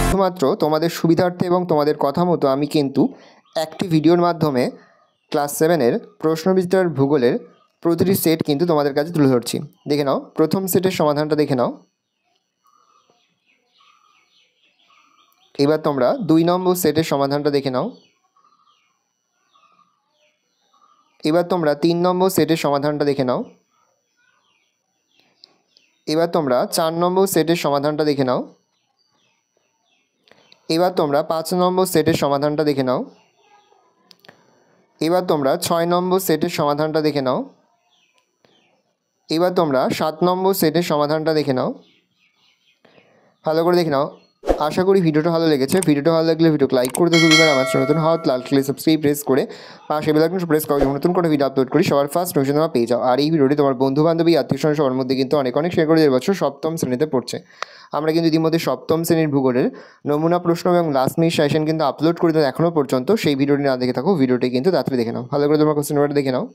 শুধুমাত্র তোমাদের সুবিধার্থে এবং তোমাদের কথা মতো আমি কিন্তু একটি ভিডিওর মাধ্যমে ক্লাস 7-এর প্রশ্নবিচিত্রার ভূগোলের প্রতিটি সেট কিন্তু তোমাদের কাছে তুলে ধরছি। দেখে নাও প্রথম সেটের সমাধানটা দেখে নাও। এবার তোমরা 2 নম্বর সেটের সমাধানটা দেখে নাও। এবার তোমরা 3 নম্বর সেটের সমাধানটা দেখে নাও। এবার তোমরা 4 নম্বর সেটের সমাধানটা দেখে নাও। এবার তোমরা 5 নম্বর সেটের সমাধানটা দেখে নাও। এবার তোমরা 6 নম্বর সেটের সমাধানটা দেখে নাও। এবার তোমরা 7 নম্বর সেটের সমাধানটা দেখে নাও। ভালো করে দেখে নাও। আশা করি ভিডিওটা ভালো লেগেছে। ভিডিওটা ভালো লাগলে ভিডিওকে লাইক করে দেবে। এবার আমার চ্যানেল নতুন হওয়া লাল কালার সাবস্ক্রাইব প্রেস করে পাশে বেল আইকন প্রেস করে নতুন করে ভিডিও আপলোড করি সবার ফার্স্ট নোটিফিকেশন তোমরা পেয়ে যাও। আর এই ভিডিওটি তোমার বন্ধু বান্ধবী আত্মীয়স্বজন সবার মধ্যে কিন্তু অনেক শেয়ার করে দেবে। বছর সপ্তম শ্রেণীতে পড়ছে। আমরা কিন্তু ইতিমধ্যে সপ্তম শ্রেণীর ভূগোলের নমুনা প্রশ্ন এবং লাস্ট মিনিট সেশন কিন্তু আপলোড করে দেয় এখনও পর্যন্ত। সেই ভিডিওটি না দেখে থাকো, ভিডিওটি কিন্তু তাড়াতাড়ি দেখে নাও। ভালো করে তোমার কোশ্চেন পেপারটা দেখে নাও।